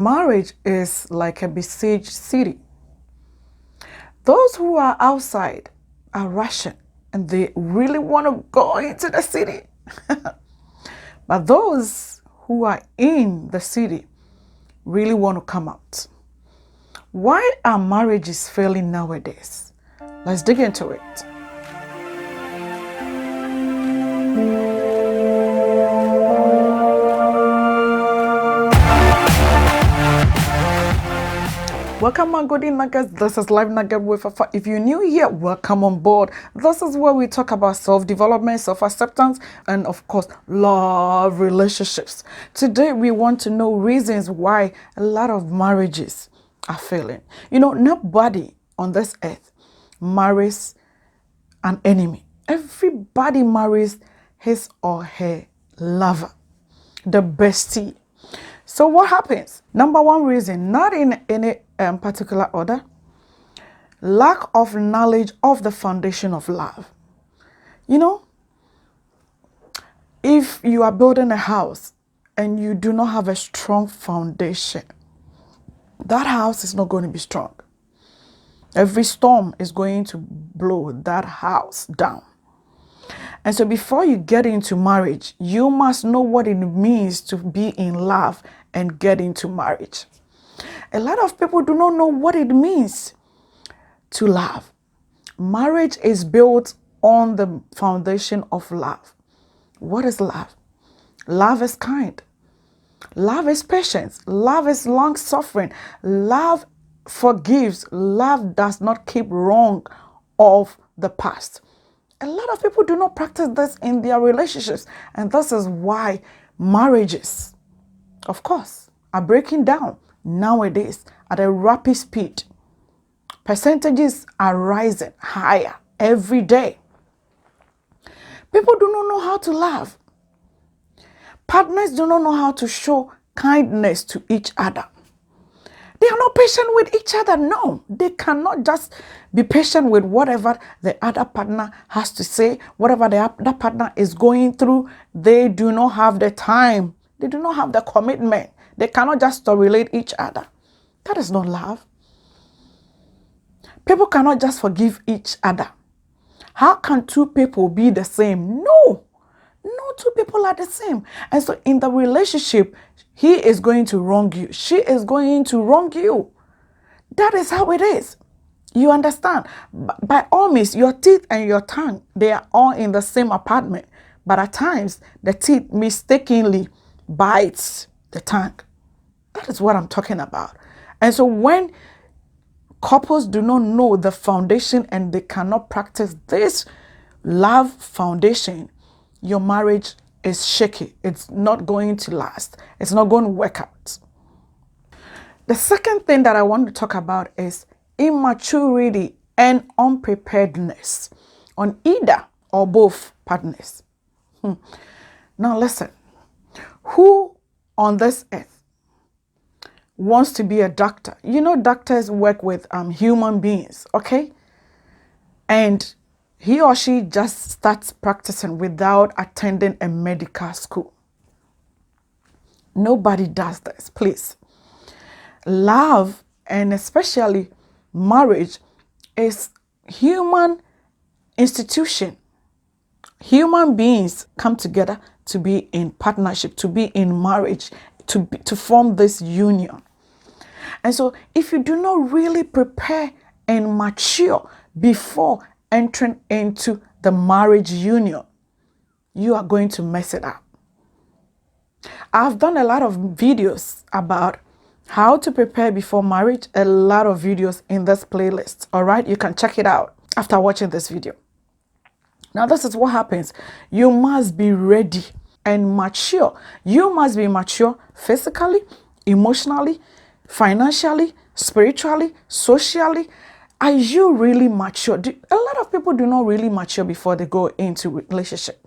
Marriage is like a besieged city. Those who are outside are rushing and they really want to go into the city. But those who are in the city really want to come out. Why are marriages failing nowadays? Let's dig into it. Welcome my goodie nuggets. This is Live Nugget with Fafa. If you're new here, welcome on board. This is where we talk about self-development, self-acceptance, and of course, love relationships. Today, we want to know reasons why a lot of marriages are failing. Nobody on this earth marries an enemy. Everybody marries his or her lover, the bestie. So what happens? Number one reason, not in any particular order, lack of knowledge of the foundation of love. If you are building a house and you do not have a strong foundation, that house is not going to be strong. Every storm is going to blow that house down. And so before you get into marriage, you must know what it means to be in love and get into marriage. A lot of people do not know what it means to love. Marriage is built on the foundation of love. What is love? Love is kind. Love is patience. Love is long-suffering. Love forgives. Love does not keep wrong of the past. A lot of people do not practice this in their relationships. And this is why marriages, of course, are breaking down nowadays at a rapid speed. Percentages are rising higher every day. People do not know how to love. Partners do not know how to show kindness to each other. They are not patient with each other. No, they cannot just be patient with whatever the other partner has to say, whatever the other partner is going through. They do not have the time. They do not have the commitment. They cannot just tolerate each other. That is not love. People cannot just forgive each other. How can two people be the same? No, two people are the same. And so in the relationship, he is going to wrong you. She is going to wrong you. That is how it is. You understand? By all means, your teeth and your tongue, they are all in the same apartment. But at times, the teeth mistakenly bites the tongue. That is what I'm talking about. And so when couples do not know the foundation and they cannot practice this love foundation, your marriage is shaky. It's not going to last. It's not going to work out. The second thing that I want to talk about is immaturity and unpreparedness on either or both partners. Now listen, who on this earth wants to be a doctor? Doctors work with human beings, okay? And he or she just starts practicing without attending a medical school. Nobody does this, please. Love, and especially marriage, is human institution. Human beings come together to be in partnership, to be in marriage, to form this union. And so if you do not really prepare and mature before entering into the marriage union, you are going to mess it up. I've done a lot of videos about how to prepare before marriage, a lot of videos in this playlist. All right, you can check it out after watching this video. Now, this is what happens. You must be ready and mature. You must be mature physically, emotionally, financially, spiritually, socially. Are you really mature? A lot of people do not really mature before they go into relationship.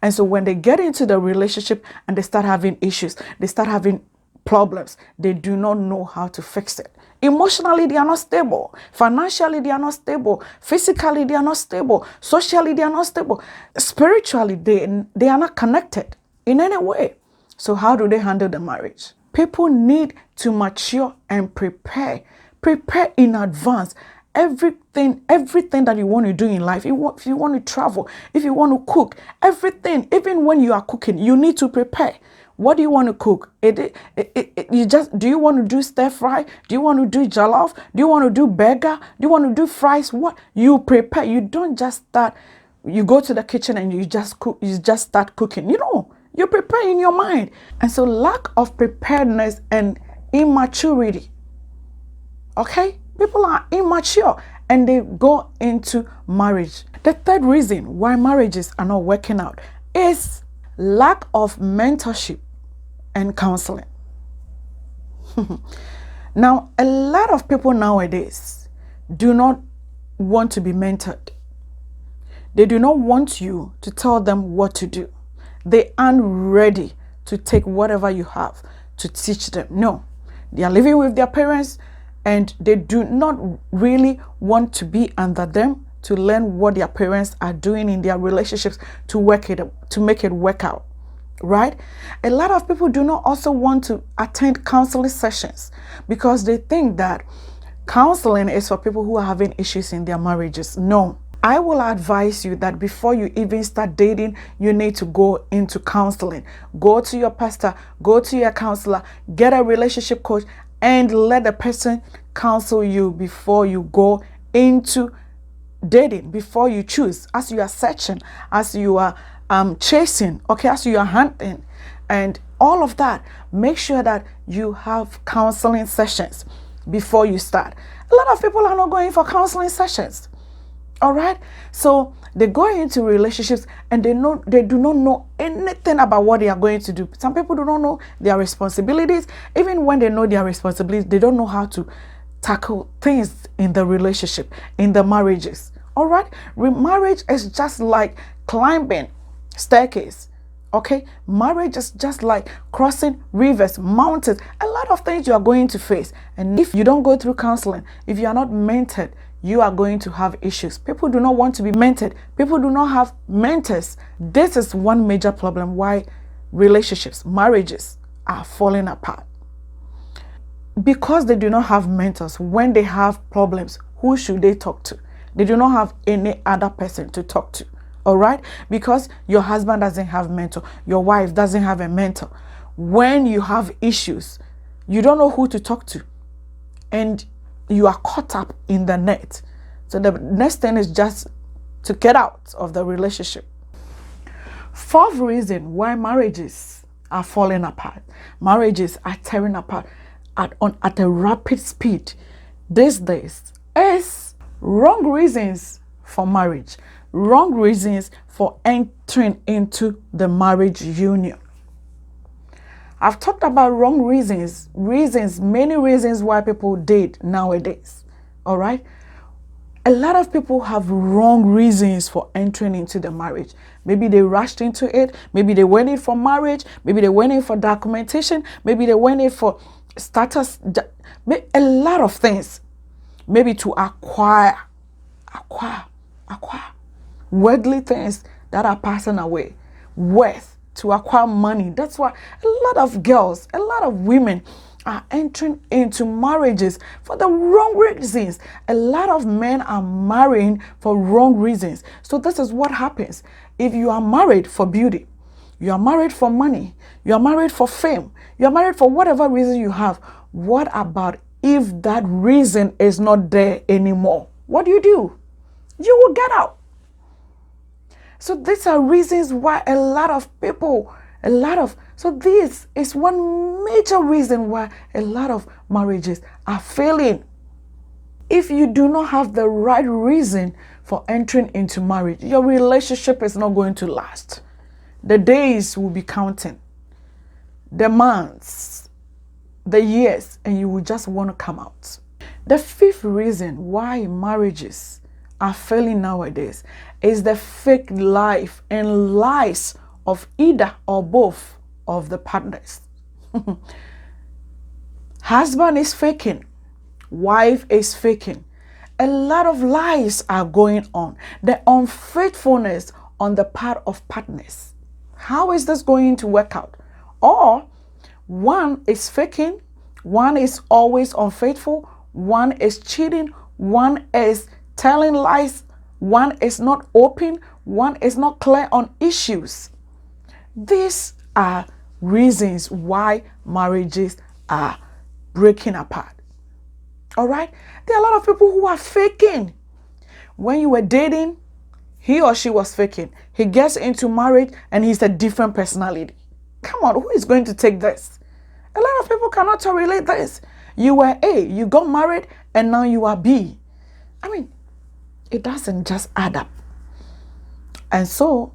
And so when they get into the relationship and they start having issues, they start having problems, they do not know how to fix it. Emotionally, they are not stable. Financially, they are not stable. Physically, they are not stable. Socially, they are not stable. Spiritually, they are not connected in any way. So how do they handle the marriage? People need to mature and prepare. Prepare in advance. Everything that you want to do in life, if you want to travel, if you want to cook, everything, even when you are cooking, you need to prepare. What do you want to cook? Do you want to do stir fry? Do you want to do jollof? Do you want to do burger? Do you want to do fries? What? You prepare. You don't just start, you go to the kitchen and you just cook, you just start cooking. You prepare in your mind. And so lack of preparedness and immaturity. Okay? People are immature and they go into marriage. The third reason why marriages are not working out is lack of mentorship and counseling. Now, a lot of people nowadays do not want to be mentored. They do not want you to tell them what to do. They aren't ready to take whatever you have to teach them. No, they are living with their parents and they do not really want to be under them to learn what their parents are doing in their relationships to make it work out. Right? A lot of people do not also want to attend counseling sessions because they think that counseling is for people who are having issues in their marriages. No. I will advise you that before you even start dating, you need to go into counseling. Go to your pastor, go to your counselor, get a relationship coach, and let the person counsel you before you go into dating, before you choose, as you are searching, as you are chasing, okay, as you are hunting, and all of that. Make sure that you have counseling sessions before you start. A lot of people are not going for counseling sessions. All right, so they go into relationships and they do not know anything about what they are going to do. Some people do not know their responsibilities. Even when they know their responsibilities, they don't know how to tackle things in the relationship, in the marriages. All right, marriage is just like climbing staircase. Okay, marriage is just like crossing rivers, mountains, a lot of things you are going to face. And if you don't go through counseling, if you are not mentored, you are going to have issues. People do not want to be mentored. People do not have mentors. This is one major problem why relationships, marriages are falling apart. Because they do not have mentors. When they have problems, who should they talk to? They do not have any other person to talk to. All right? Because your husband doesn't have a mentor. Your wife doesn't have a mentor. When you have issues, you don't know who to talk to. And you are caught up in the net. So the next thing is just to get out of the relationship. Fourth reason why marriages are falling apart. Marriages are tearing apart at a rapid speed these days is wrong reasons for marriage. Wrong reasons for entering into the marriage union. I've talked about wrong reasons, many reasons why people date nowadays. All right. A lot of people have wrong reasons for entering into the marriage. Maybe they rushed into it. Maybe they went in for marriage. Maybe they went in for documentation. Maybe they went in for status. A lot of things. Maybe to acquire worldly things that are passing away. Wealth. To acquire money. That's why a lot of girls, a lot of women are entering into marriages for the wrong reasons. A lot of men are marrying for wrong reasons. So this is what happens. If you are married for beauty, you are married for money, you are married for fame, you are married for whatever reason you have, what about if that reason is not there anymore? What do? You will get out. So these are reasons why a lot of people, so this is one major reason why a lot of marriages are failing. If you do not have the right reason for entering into marriage, your relationship is not going to last. The days will be counting, the months, the years, and you will just want to come out. The fifth reason why marriages are failing nowadays is the fake life and lies of either or both of the partners. Husband is faking, wife is faking. A lot of lies are going on. The unfaithfulness on the part of partners. How is this going to work out? Or One is faking, one is always unfaithful, one is cheating, one is telling lies, one is not open, one is not clear on issues. These are reasons why marriages are breaking apart. All right? There are a lot of people who are faking. When you were dating, he or she was faking. He gets into marriage and he's a different personality. Come on, who is going to take this? A lot of people cannot relate this. You were A, you got married, and now you are B. I mean, it doesn't just add up. And so,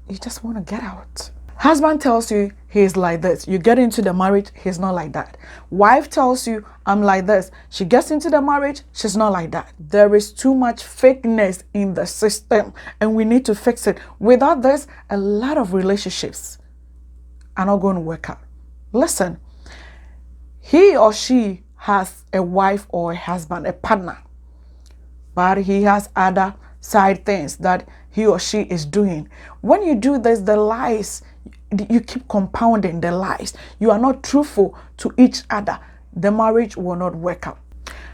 you just want to get out. Husband tells you he's like this. You get into the marriage, he's not like that. Wife tells you, I'm like this. She gets into the marriage, she's not like that. There is too much fakeness in the system, and we need to fix it. Without this, a lot of relationships are not going to work out. Listen, he or she has a wife or a husband, a partner, but he has other side things that he or she is doing. When you do this, the lies, you keep compounding the lies. You are not truthful to each other. The marriage will not work out.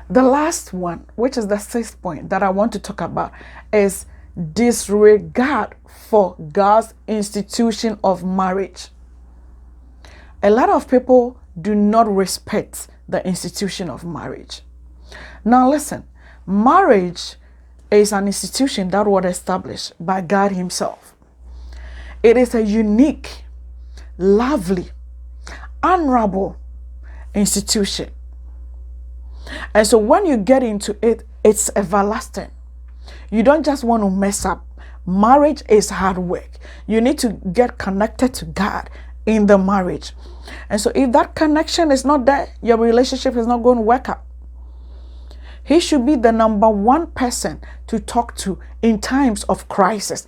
The last one, which is the sixth point that I want to talk about, is disregard for God's institution of marriage. A lot of people do not respect the institution of marriage. Now listen, marriage is an institution that was established by God himself. It is a unique, lovely, honorable institution. And so when you get into it, it's everlasting. You don't just want to mess up. Marriage is hard work. You need to get connected to God in the marriage. And so if that connection is not there, your relationship is not going to work out. He should be the number one person to talk to in times of crisis.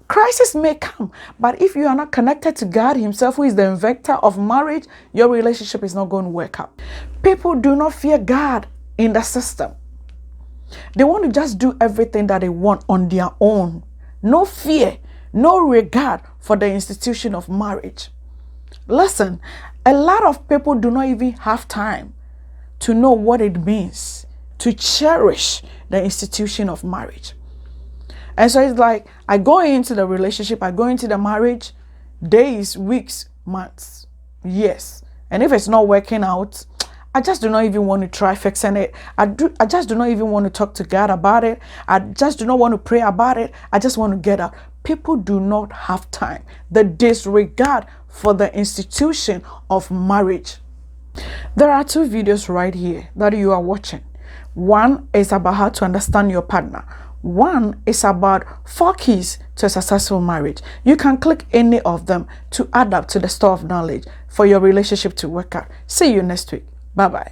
Crisis may come, but if you are not connected to God himself, who is the inventor of marriage, your relationship is not going to work out. People do not fear God in the system. They want to just do everything that they want on their own. No fear, no regard for the institution of marriage. Listen, a lot of people do not even have time to know what it means to cherish the institution of marriage. And so it's like, I go into the relationship, I go into the marriage, days, weeks, months, years. And if it's not working out, I just do not even want to try fixing it. I just do not even want to talk to God about it. I just do not want to pray about it. I just want to get out. People do not have time. The disregard for the institution of marriage. There are two videos right here that you are watching. One is about how to understand your partner. One is about 4 keys to a successful marriage. You can click any of them to add up to the store of knowledge for your relationship to work out. See you next week. Bye-bye.